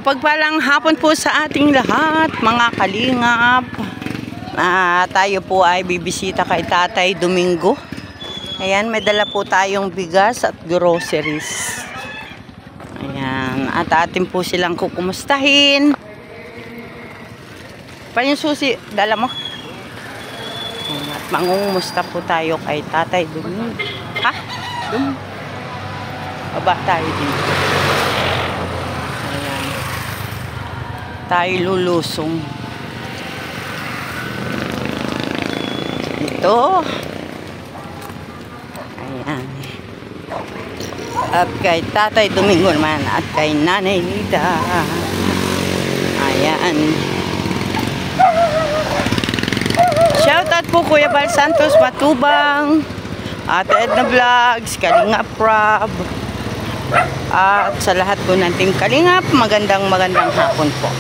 Mapagpalang hapon po sa ating lahat, mga kalingap. Tayo po ay bibisita kay Tatay Domingo. Ayan, may dala po tayong bigas at groceries. Ayan, at atin po silang kukumustahin. Pa yung susi, dala mo. Ayan, at mangungumusta po tayo kay Tatay Domingo. Ha? Baba tayo dito. Tayo lulusong ito. Ayan. At kay Tatay Domingo naman at kay Nanay Nida. Ayan. Shoutout po Kuya Bal Santos Matubang, Ate Edna Vlogs, Kalingap Rob, at sa lahat po nating kalingap, magandang hapon po.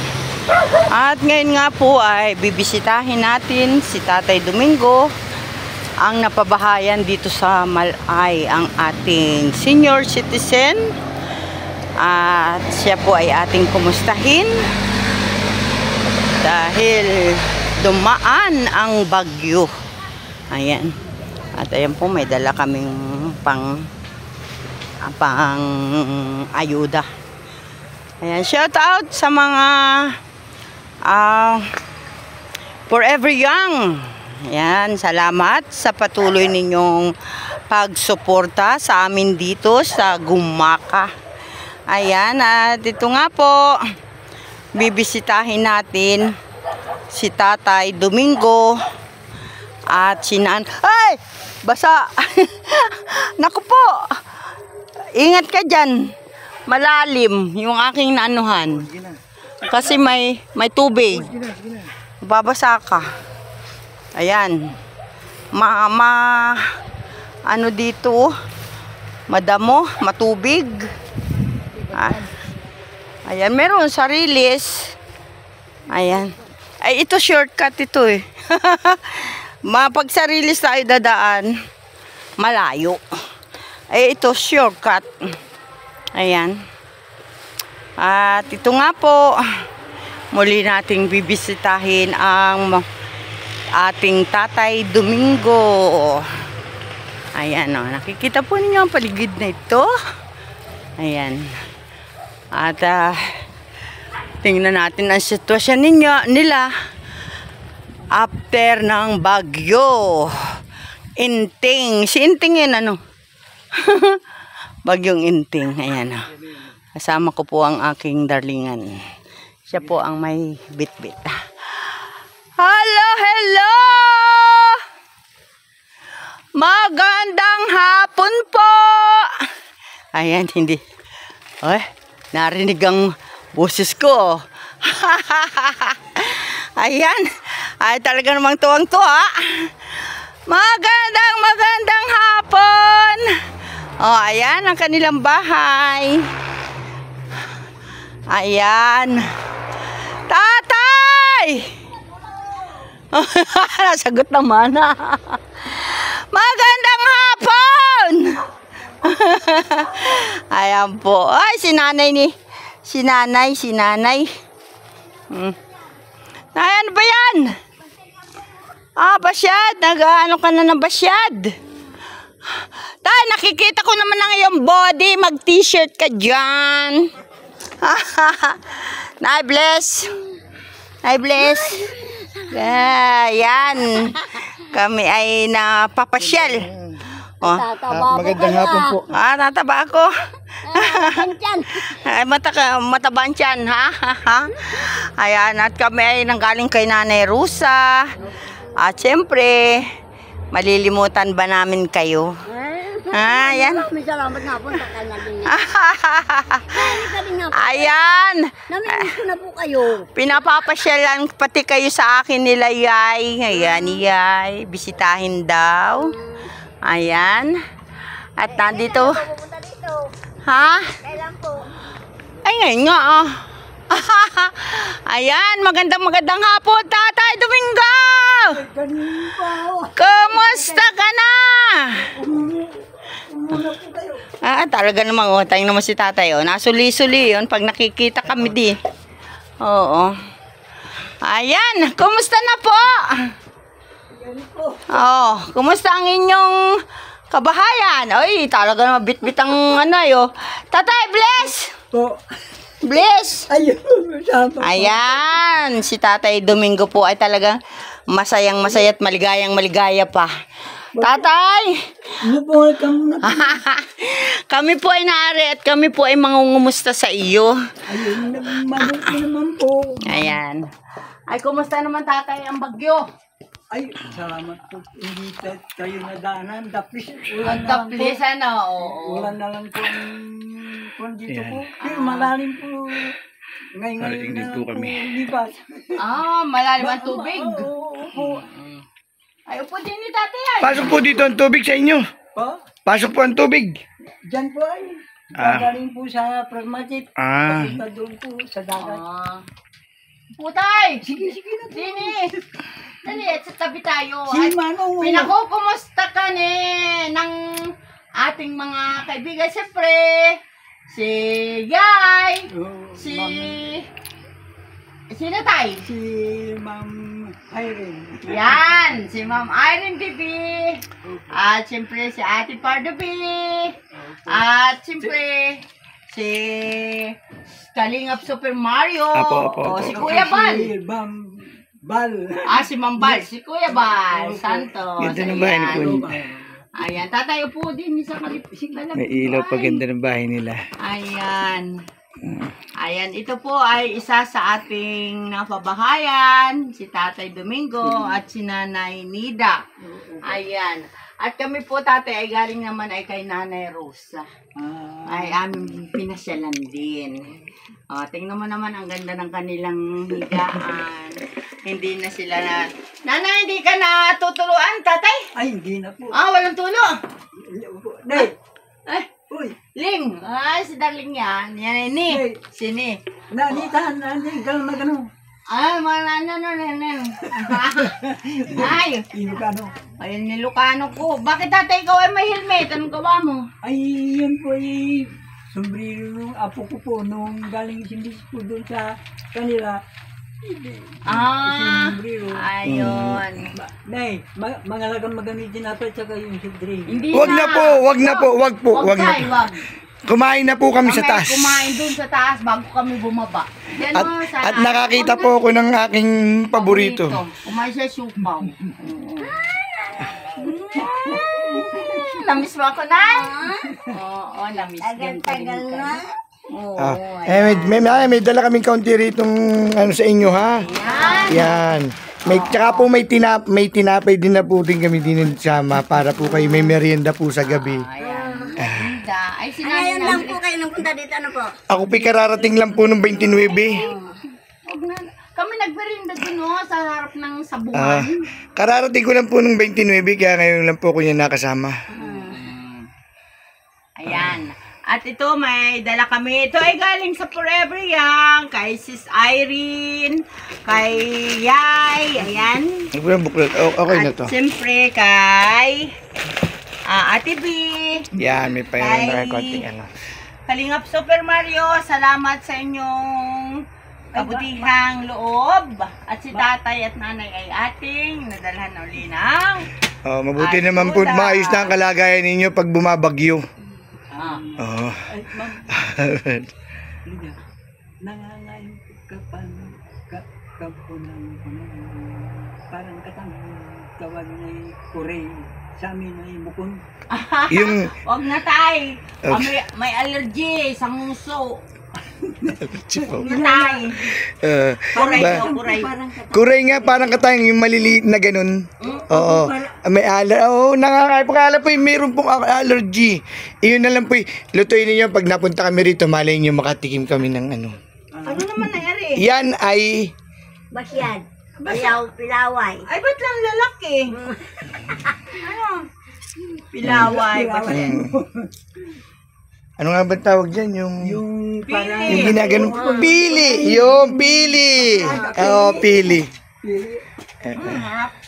At ngayon nga po ay bibisitahin natin si Tatay Domingo, ang napabahayan dito sa Malay, ang ating senior citizen. At siya po ay ating kumustahin dahil dumaan ang bagyo. Ayan. At ayan po, may dala kaming pang ayuda. Ayan, shout out sa mga Forever Young. Ayan, salamat sa patuloy ninyong pagsuporta sa amin dito sa Gumaka. Ayan, at ito nga po, bibisitahin natin si Tatay Domingo at si Ay! Basa! Naku po! Ingat ka dyan. Malalim yung aking naanuhan. Kasi may tubig. Babasa ka. Ayan. Ano dito? Madamo, matubig. Ayan, meron sarilis. Ayan. Ay, ito shortcut ito eh. Mapag sarilis tayo dadaan, malayo. Ay, ito shortcut. Ayan. At ito nga po, muli nating bibisitahin ang ating Tatay Domingo. Ayan o, nakikita po ninyo ang paligid na ito. Ayan. At tingnan natin ang sitwasyon nila after ng bagyo. Inting. Si Inting yun ano? Bagyong Inting. Ayan o. Kasama ko po ang aking darlingan. Siya po ang may bit-bit. Hello, hello! Magandang hapon po! Ayan, hindi. Ay, narinig ang boses ko. Ayan. Ay, talaga namang tuwang-tuwa. Magandang hapon! Oh, ayan ang kanilang bahay. Ayan. Tatay! Nasagot naman. Magandang hapon! Ayan po. Ay, si nanay. Ayan ba yan? Basyad. Nag-ano ka na ng basyad? Tay, nakikita ko naman ang iyong body. Mag-t-shirt ka dyan. Nay bless. Yan. Kami ay napapasyal. Magandang hapon po. Tataba ako. Ay, matabang tiyan, ha? Ayan, at kami ay nanggaling kay Nanay Rusa. At syempre, malilimutan ba namin kayo? Ayan. Salamat nga po sa kanya. Ayan. Namimiss ko na po kayo. Pinapapasyalan pati kayo sa akin nila, Yay. Ayan, Yay. Bisitahin daw. Ayan. At nandito. Ha? Kailan po? Ay, ngayon nga Ayan, magandang hapon, Tatay Domingo! Kumusta ka na? Talaga namang, tayong naman si tatay, nasuli-suli yun pag nakikita kami di. Oo. Ayan, kumusta na po? Kumusta ang inyong kabahayan? Ay, talaga naman bit-bit ang Tatay, bless! Po. Bless! Ayun, sama. Ayan, si Tatay Domingo po ay talagang masayang-masaya at maligayang-maligaya pa. Tatay! Umupo ka muna. Kami po ay naari at kami po ay mangungumusta sa iyo. Ayun, mabuti naman po. Ayan. Ay, kumusta naman tatay ang bagyo? Ay, salamat po. Hindi tayo nadaanan. Dapis. Ang taplis, oo. Ulan na lang po ang dito po. Pero malalim po. Ngayon na lang po lipas. Malalim ang tubig. Oo. Ay, upo din ni tatay ay. Pasok po dito ang tubig sa inyo. Po? Pasok po ang tubig. Diyan po ay. Gagaling po sa pragmatic. Papunta doon po sa dagat. Putay! Sige na po. Dini! Dali, sa tabi tayo. Si At Manong. pinakukumusta ka ng ating mga kaibigan. Siyempre, si Yay, si... Sino tay? Si Ma'am Irene. Yan, si Ma'am Irene TV. At siyempre si Ate Pardo B. At siyempre si Kalingap Super Mario. Apo. Si Kuya Bal. Si Ma'am Bal. Si Ma'am Bal. Si Kuya Bal. Santos. Ganda ng bahay ni Ayan. Kuya. Ayan, tatayo po din sa kalipising May ilaw pa ganda ng bahay nila. Ayan. Ayan, ito po ay isa sa ating napabahayan, si Tatay Domingo at si Nanay Nida. Ayan. At kami po, tatay, ay galing naman ay kay Nanay Rosa. Ay aming pinasyalan din. Tingnan mo naman ang ganda ng kanilang higaan. Hindi na sila Nanay, hindi ka na tutuluan, tatay? Ay, hindi na po. Walang tulo. Nay! Ay, Uy! Ling! Si Darling yan. Yan ay ni. Hey. Sini. Nanita, gano'n na gano'n. Ay, Ay, Ilocano. ayun ni Lucano ko. Bakit tatay ikaw ay may helmet? Anong gawa mo? Ay, yun po ay sombrero nung apo ko po nung galing sinis po doon sa kanila. Sombrero. Ayun. Nay, mga lagang magamitin natin tsaka yung sigdre. Hindi Wag na po. Wag na po. Tay, wag. Kumain na po kami sa taas. Kumain dun sa taas bago kami bumaba. Yan o, sa- At nakakita po ako ng aking paborito. Kumain siya siupaw. Namiss mo ako na? Oo, namiss din ka rin ka. Oo, May dala kaming kaunti rito sa inyo ha. Yan. Tsaka po may tinapay din na po din kami din sama para po kayo may merienda po sa gabi. Ay, Ngayon lang po kayo nagpunta dito, ano po? Ako kararating lang po nung 29. Kami nagmerinda din sa harap ng sabungan. Kararating ko lang po nung 29 kaya ngayon lang po ko niya nakasama. Ayan. At ito, may dala kami. Ito ay galing sa Forever Young, kay Sis Irene, kay Yay, ayan. Buklat. Okay na to. At siyempre kay Ate B. Yan, may Kay konting Kalingap Super Mario, salamat sa inyong kabutihang loob. At si tatay at nanay ay ating nadalhan na uli ng mabuti naman po, maayos na ang kalagayan ninyo pag bumabagyo. Ay, ma'am. Liga, nangangayon ka pa po ng parang tawag na Korea. Sa amin ay bukon. Yung Wag na tay. May allergy sa nguso. Wag na tay. Kuray daw, kuray. kuray nga parang katayang yung maliliit na ganun. Oo. May nakakaipakalala po yung meron pong allergy. Iyon na lang po lutuin niyo pag napunta kami rito, malay niyo makatikim kami ng ano. Ano naman nangyari? Yan ay Basyad. Pilaway. Ay, ba't lang lalaki? Ano? Pilaway. ano nga ba tawag dyan? Yung parang Yung ginaganon. Pili! Yung pili! Oo, pili.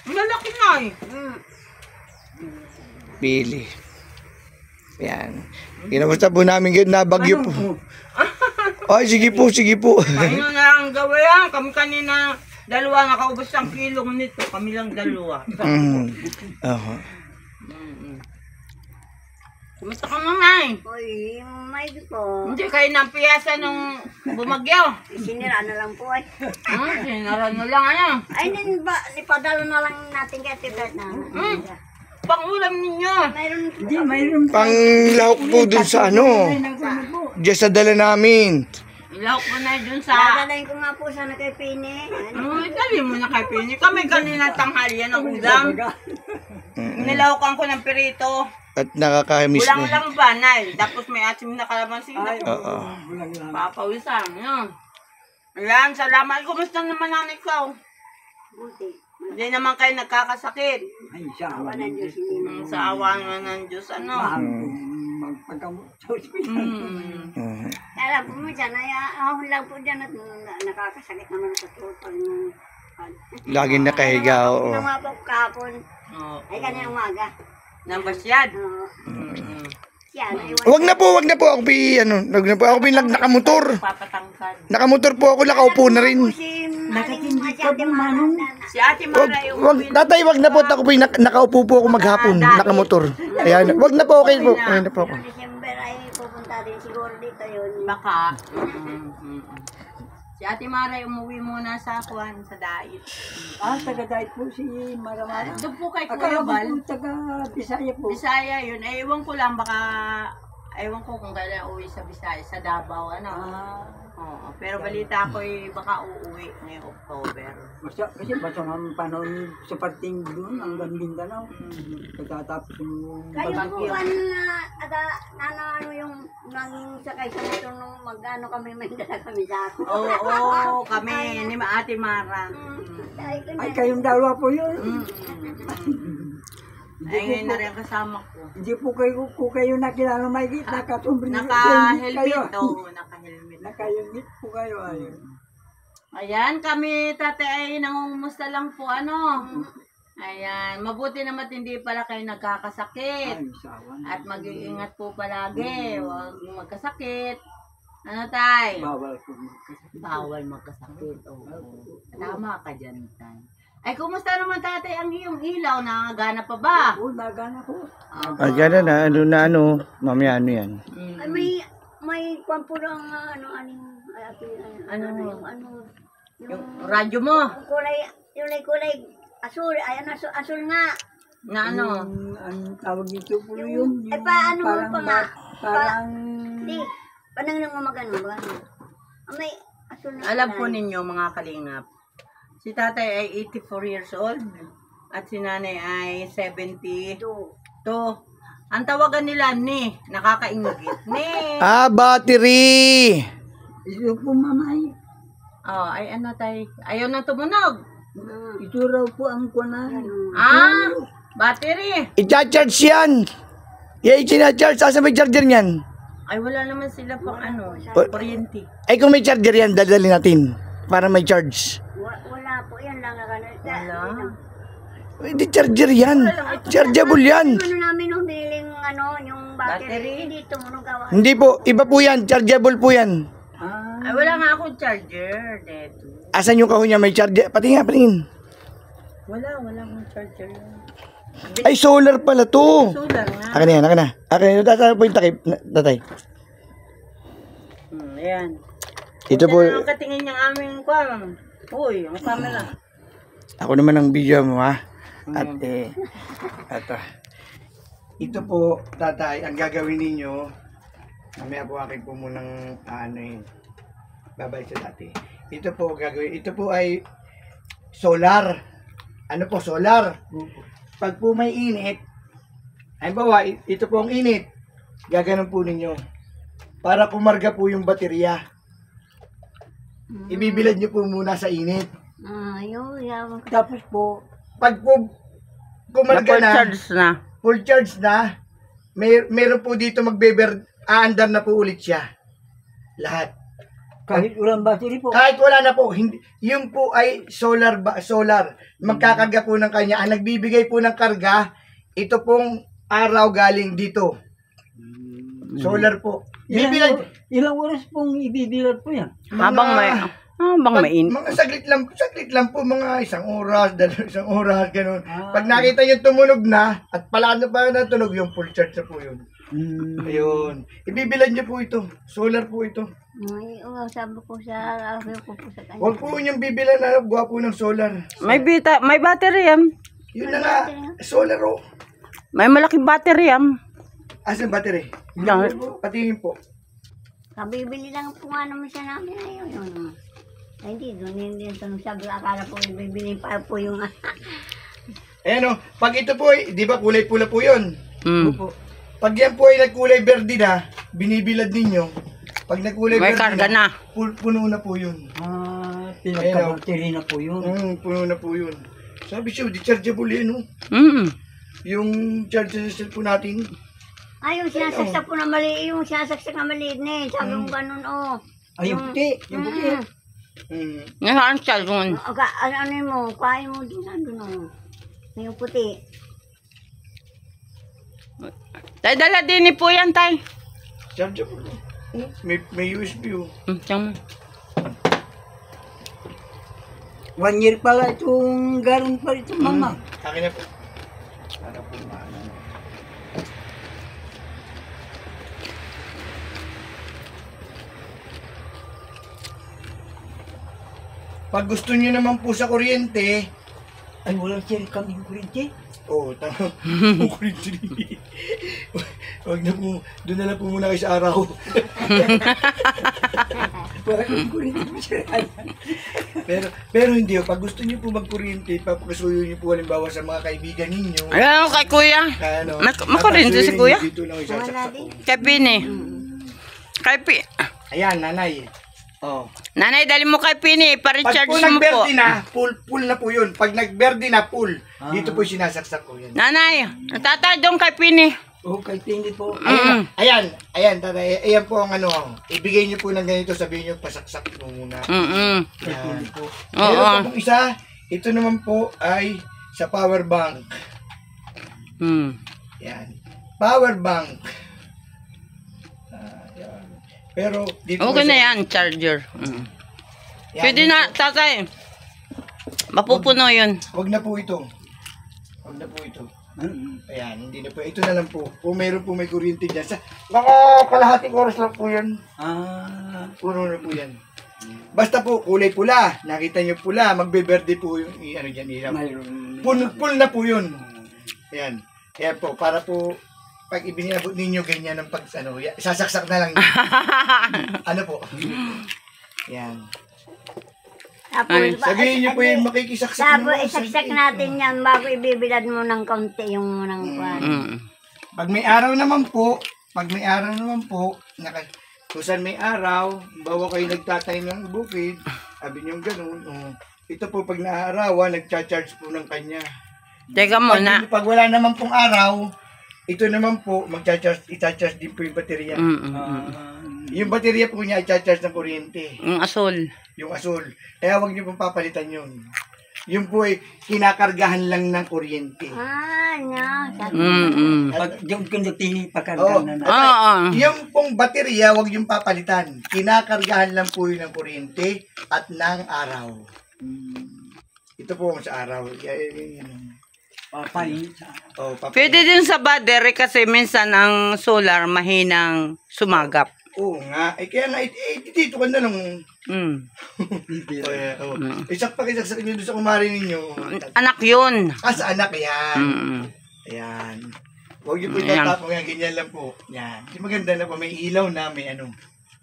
Lalaki na eh. Pili. Yan. Kinamusta po namin ngayon na bagyo po. Ay, sige po, sige po. Ano na ang gawin? Kami kanina, dalawa nakaubos ang kilong nito. Kami lang dalawa. Oho. Kumusta ka mga Uy, may po. Hindi kayo nang piyasa nung bumagyo. Sinira na lang po ay. Sinara na lang ano. Ay, nipadalo na lang natin kay Tibet na. Pangulam ninyo. Mayroon Hindi, mayroon pa. Panglahok po dun sa ano. Diyan sa dala namin. Ilahok mo na dun sa... dadalayin ko nga po sana kay Pini. Dali mo na kay Pini. Kami kanina tanghalian ng ulam. Nilahokan ko ng perito. At nakakamiss Ulang na. lang banal. Tapos may asim na kalamansi na. Oo. Papawisan. Yun. Ayan, salamat. Kumusta naman ang ikaw? Buti. Hindi naman kayo nagkakasakit. Ay, siya. Awa ng Diyos hindi. Sa awa nga ng Diyos, ano? Mahal ko magpagkamot sa ospital. Kaya po mo dyan, ay ahon lang po dyan at nakakasakit naman sa tuto. Laging nakahiga, oo. Mga po kahapon, Oo. ay kanyang umaga. Nambasyad. Siya, naiwan. Wag na po, wag na po. Ako po nakamotor. Papatangkad. Nakamotor po ako, nakaupo na rin. Si Nakatindi ka po, Manong. Si Ate Wag, Mara yung wag, tatay, wag na po. Ako po nakaupo po ako maghapon, nakamotor. Ayan, wag na po, okay po. Okay na po ako. December ay pupunta din siguro dito yun. baka. Si Ate Mara umuwi muna sa Kwan, sa Dait. Taga-diet po si Maramara. Doon po kay Akala Kuya ko Bal. po taga-Bisaya po. Bisaya yun. Eh, ewan ko lang, baka... Ewan ko kung kailan uwi sa Bisaya, sa Davao, ano. Oo, pero balita ko baka uuwi ngayong October. Kasi basta ang panahon sa parting doon, ang ganding Mindanao. Pagkatapos yung Kayo po bagyo. ano yung nanging sakay sa motor nung mag-ano kami, may dala kami sa ako. Oo, kami, ni Ate Mara. Ay, kayong dalawa po yun. Ay, ngayon na rin kasama ko. Hindi po kayo nakilala mahigit, nakatumbre. Naka-helmet, oo, naka-helmet. Naka-helmet po kayo. Ayan, kami tatay ay nangungumusta lang po, ano. Ayan, mabuti naman hindi pala kayo nagkakasakit. Ay, sawan. At mag-iingat po palagi, huwag magkasakit. Ano tay? Bawal po magkasakit. Bawal magkasakit, oo. Tama ka dyan, tay. Ay, kumusta naman tatay ang iyong ilaw? Nakagana pa ba? Oo, nagana po. Gano'n na, mamaya ano yan. Ay, may kwampo lang ano Yung radyo mo? kulay asul, ayan asul nga. Na ano? Ang tawag dito po yun. Ay, paano mo pa nga? Parang... Di, panang nang magano. May asul na. Alam po ninyo mga kalingap, si tatay ay 84 years old at si nanay ay 72. Ang tawagan nila ni, nakakaingit. Ni. Battery! Ito po, mamay. Oh, ay ano tay? Ayaw na tumunog. Ito raw po ang kunan. Battery. I-charge yan! I-charge. Asa may charger niyan? Ay wala naman sila pang ano, kuryente. Ay kung may charger yan, dadalhin natin. Para may charge. Wala po, yan lang ang ano. Wala. Hindi charger yan. Chargeable yan. Ano namin nung biling ano, yung battery. Battery? Hindi tumunog gawa. Hindi po, iba po yan. Chargeable po yan. Ay wala nga akong charger. Deto. Asan yung kahon niya may charger? Patingin. Wala akong charger. Ay, solar pala to. Solar nga. Akin na yan, akin na. Akin na, tatay po yung takip, tatay. Ayan. Ito po, Ang katingin niyang aming kwan. Uy, ang camera. ako naman ang video mo, ha? At, ito po, tatay, ang gagawin ninyo, mamaya po akin po munang, babalik sa dati. Ito po, gagawin, ito po ay solar. Ano po, solar? Pag po may init, ay bawa, ito po ang init, gaganon po ninyo. Para pumarga po yung baterya. Ibibilad nyo po muna sa init. Yaman. Tapos po, Pag po pumarga na, na. full charge na, meron po dito aandar na po ulit siya. Lahat. kahit ulang battery po. Kahit wala na po, hindi, yung po ay solar. Magkakarga po ng kanya. Ang nagbibigay po ng karga, ito pong araw galing dito. Solar po. Ilang, Bibilad. ilang oras pong ibibilad po yan? Habang mainit. Mga saglit lang po, mga 1 oras, 2 oras, ganun. Ah. Pag nakita nyo tumunog na, at pala pa natunog, yung full charge na po yun. Ayun. Ibibilad nyo po ito. Solar po ito. Ay, sabi ko sa kanya. Huwag po yung bibilad na gwapo ng solar. May battery yan. Yun na nga, solar o. May malaking battery yan. Asan battery? Yan. Patingin po. Kabibili lang po nga naman siya namin ngayon. Ay, hindi, doon hindi yung sabi, akala po bibili pa po yung... Ayan o, pag ito po ay, di ba kulay pula po yun? Mm. Pag yan po ay nagkulay verde na, binibilad ninyo. Pag nagkulay May verde karga na. puno na po yun. Pinagka-battery na po yun. Puno na po yun. Sabi siya, dechargeable yan o. Yung charger sa cellphone natin. Ay, yung sinasaksak po na mali, yung sinasaksak na maliit na eh. Sabi mo ganun, Ay, yung puti. Yung puti. Nasaan siya doon? Ano mo, kain mo doon, nandun yung puti. Tay, dala din po yan, tay. Chargeable. May USB o. Tiyan mo. 1 year pala itong garong pa ito, mama. Akin na po. Para po maano. Pag gusto niyo naman po sa kuryente, Ay, walang share kaming kuryente. tama. Kuryente. Wag na po, doon na lang po muna kayo sa araw. Walang kuryente mo siya. pero hindi, pag gusto niyo po magkuryente, papakasuyo niyo po halimbawa sa mga kaibigan ninyo. Ayan, kay kuya. Ano, Makuryente si kuya? Dito lang isasaksak ko. Kay Pini. Ayan, nanay. Oh. Nanay, dali mo kay Pini. Pag Pa-recharge po mo po. nagberde na, full na po yun. Pag nagberde na, full. Dito po sinasaksak ko yan. Nanay, tatay doon kay Pini. Kay Pindi po. Ayan, tatay. Ayan po ang ano. Ibigay niyo po ng ganito, sabihin niyo, pasaksak mo muna. Mm-mm. Ayan. Oo. Meron po pong isa, ito naman po ay sa power bank. Yan. Power bank. Yan. Pero, dito Okay po na sa- yan, charger. Yan. Pwede na, tatay. Mapupuno yun. Wag na po ito. Wag na po ito. Ayan, hindi na po. Ito na lang po. Kung meron po may kuryente dyan. Kalahating oras lang po yan. Puno na po yan. Basta po, kulay pula. Nakita nyo pula. Magbe-verde po yung ano dyan, ilaw. Full na po yun. Ayan. Ayan po, para po, pag ibinabot ninyo ganyan ng pag, sasaksak na lang. Ano po? Ayan. Tapos, Sabihin nyo po yung makikisaksak tapos naman. isaksak natin yan bago ibibilad mo ng kaunti yung ng kwan. Pag may araw naman po, kung saan may araw, bawa kayo nagtatay ng bukid, sabi nyo ganun, ito po pag naarawan, nagcha-charge po ng kanya. Teka muna. Pag wala naman pong araw, ito naman po, i-charge din po yung baterya. Yung baterya po niya, i-charge ng kuryente. Yung asol. Yung asul. Kaya huwag niyo pong papalitan yun. Yung po ay kinakargahan lang ng kuryente. Pag yung kundutini, Oo. pagkarga na na. Oo. Yung pong baterya, huwag yung papalitan. Kinakargahan lang po yun ng kuryente at ng araw. Ito po sa araw. Papain. Pwede din sa battery kasi minsan ang solar mahinang sumagap. Oo nga. Kaya nga, dito ka na lang. Isaksak nyo doon sa kumari ninyo. Anak yun. Sa anak yan. Ayan. Huwag nyo po itatapong yan. Ganyan lang po. Yan. Di maganda na po. May ilaw na. May ano.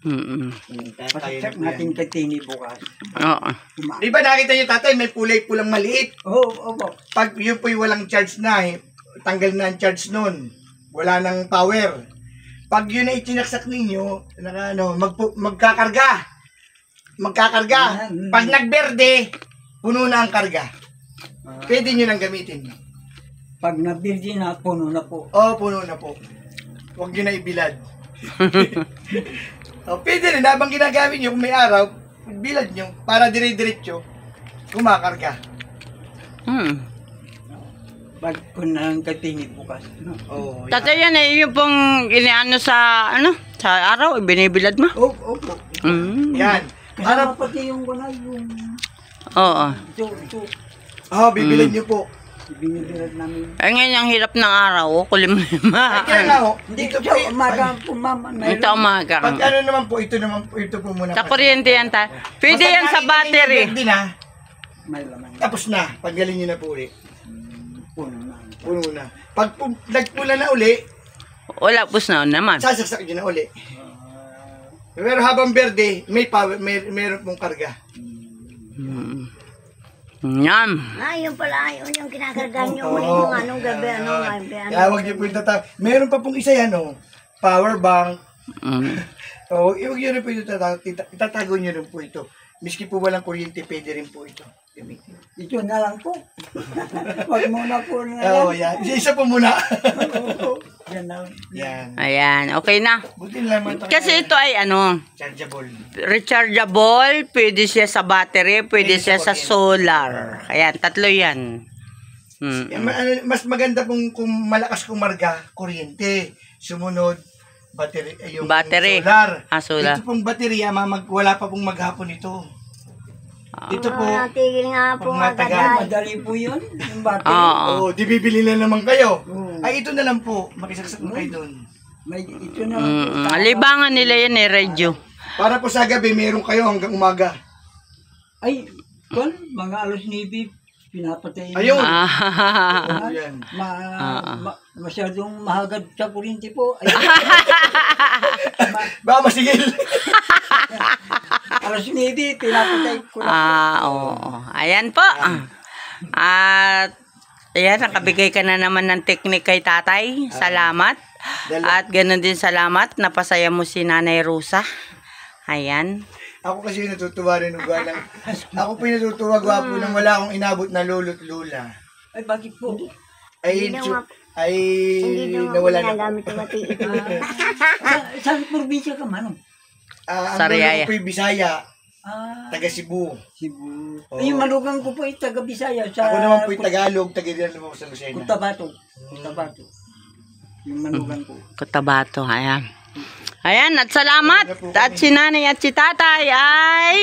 Pasaksak natin kay Tini bukas. Oo. Di ba nakita nyo tatay? May kulay pulang maliit. Opo. Pag yun po'y walang charge na, tanggal na ang charge nun. Wala nang power. Pag yun ay itinaksak ninyo, magkakarga. Pag nagberde, puno na ang karga. Pwede nyo nang gamitin. Pag nabirdi na, puno na po. Puno na po. Huwag nyo na ibilad. Pwede rin, habang ginagamit nyo, kung may araw, bilad nyo, para dire-diretso, kumakarga. Ba't ko nang katingin bukas? No? Oo. Tatay yan eh, yung pong iniano sa, sa araw, binibilad mo. Opo. Mm. Yan. Kasama pati yung wala yung... Oo. Ito. Bibilad niyo po. Binibilag namin. Ay ngayon ang hirap ng araw, kulim-lima. Kaya nga ho, Hindi dito ko po. umaga po mama. Ito umaga. Pag ano naman po, ito po muna. Sa kuryente yan ta. Pwede Basta yan sa nakita battery. niyo din ha. May laman. Tapos na, paggaling niyo na po ulit. Puno na. Puno na. Pag nagpula na uli, Wala, pus na naman. sasaksak niyo na uli. Pero habang berde, may power, meron pong karga. Yan. Yun pala, yun yung kinakargaan nyo ulit yung anong gabi, Kaya huwag niyo po yung meron pa pong isa yan, power bank. Mm. Huwag niyo rin po ito itatago niyo rin po ito. Miski po walang kuryente, pwede rin po ito. Gamitin. Ito na lang po. Wag muna po na Oo, yan. Isa po muna. Yan na. Yan. Ayan, okay na. Buti lang naman Kasi ito ay chargeable. rechargeable, pwede siya sa battery, pwede siya sa solar. Ayan, tatlo yan. Mas maganda kung malakas kumarga, kuryente. Sumunod, battery. Yung Battery. Solar. Solar. Ito pong baterya, wala pa pong maghapon ito. Ito po, natigil nga po pag agad. matagal. Madali po yun. Yung battery. Oo. di bibili na naman kayo. Oo. Ay, ito na lang po. Makisaksak na kayo doon. May ito na lang po. Libangan nila yan eh, radio. Para po sa gabi, meron kayo hanggang umaga. Ay, mga alos 9, pinapatay. Ayun. Ah. Yan. Masyadong mahagad sa kuryente po. Ay, Baka masigil. alos 9, pinapatay ko lang. Oo. Ayan po. At ayan, nakabigay ka na naman ng teknik kay tatay. Salamat. At ganun din salamat, napasaya mo si Nanay Rosa. Ayan. Ako kasi natutuwa rin ng galang. Ako po yung natutuwa gwapo nang wala akong inabot na lolo't lola. Ay, bakit po? Ay, Hindi na ay Hindi naman nawala na. ginagamit yung matiit. Saan probinsya ka man? Ang Sariaya. lolo ko po yung Bisaya, taga Cebu. Cebu. Oo. Ay, yung manugang ko po ay taga Bisaya. Sa Ako naman po yung Tagalog, taga Rizal po sa Lucena. Cotabato. Yung manugang ko. Cotabato, ayan. Ayan, at salamat. At si nanay at si tatay ay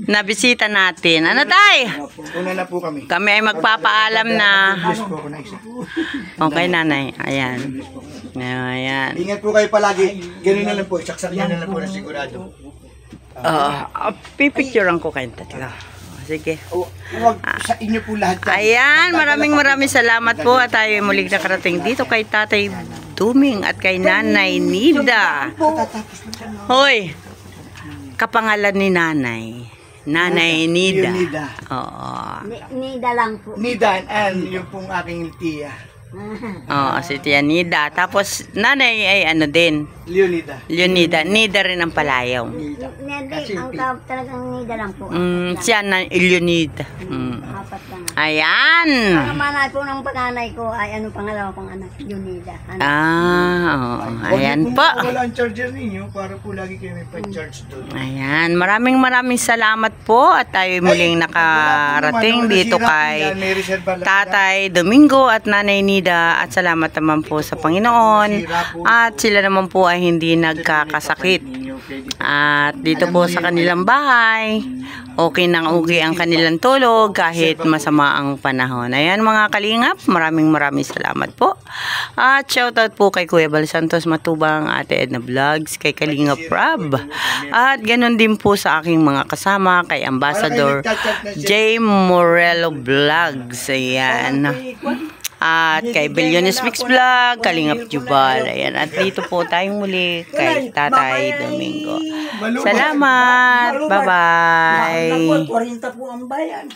nabisita natin. Ano tay? Una na po kami. Kami ay magpapaalam na. Bless po ako na isa. Okay, nanay. Ayan. Ayan. Ingat po kayo palagi. Ganun na lang po. Saksak na lang po na sigurado. Pipicturean ko kayong tatlo. Sige. Huwag sa inyo po lahat. Ayan, maraming salamat po at tayo muling nakarating dito kay Tatay Duming at kay Nanay Nida. Hoy, kapangalan ni Nanay. Nanay Nida. Nida. Oo. Nida lang po. Nidan and yung pong aking tiya. Oo, si Tia Nida. Tapos, Nanay ay ano din. Leonida. Leonida. Nida rin ang palayaw. Hindi, ang talagang nida lang po. Siya na Leonida. Apat lang. Ayan. Ang manay po ng panganay ko ay ano pangalawa kong anak, Junida. Oo. Ayan po. Wala ang charger ninyo para po lagi kayo may pa-charge doon. Ayan, maraming salamat po at tayo muling nakarating dito kay Tatay Domingo at Nanay Nida at salamat naman po sa Panginoon at sila naman po ay hindi nagkakasakit at dito po sa kanilang bahay okay nang okay ang kanilang tulog kahit masama ang panahon. Ayan mga kalingap, maraming salamat po at shoutout po kay Kuya Bal Santos Matubang, Ate Edna Vlogs, kay Kalingap Rob at ganun din po sa aking mga kasama kay Ambassador J. Morello Vlogs. Ayan. At kay Billiones Mix Vlog, Kalingap Jubal. Ayan. At dito po tayong muli kay Tatay Domingo. Salamat. Bye-bye. 40 po ang bayan.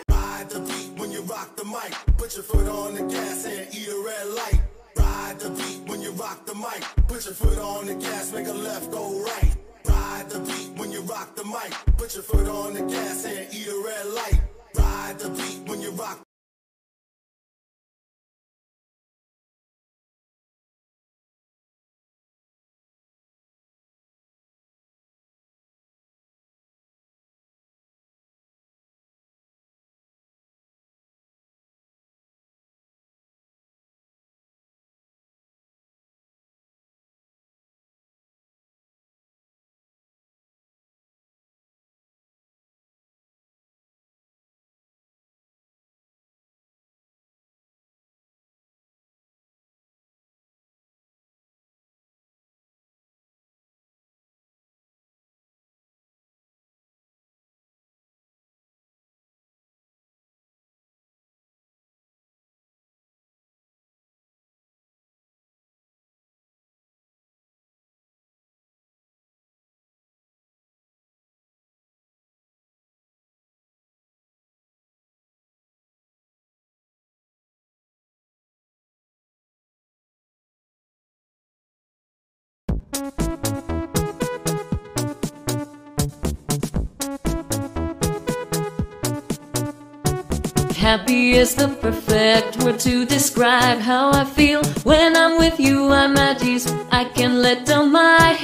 Ride the beat when you rock the mic. Put your foot on the gas and eat a red light. Ride the beat when you rock the mic. Put your foot on the gas, make a left, go right. Ride the beat when you rock the mic. Put your foot on the gas and eat a red light. Ride the beat when you rock Happy is the perfect word to describe how I feel when I'm with you. I'm at ease. I can let down my head.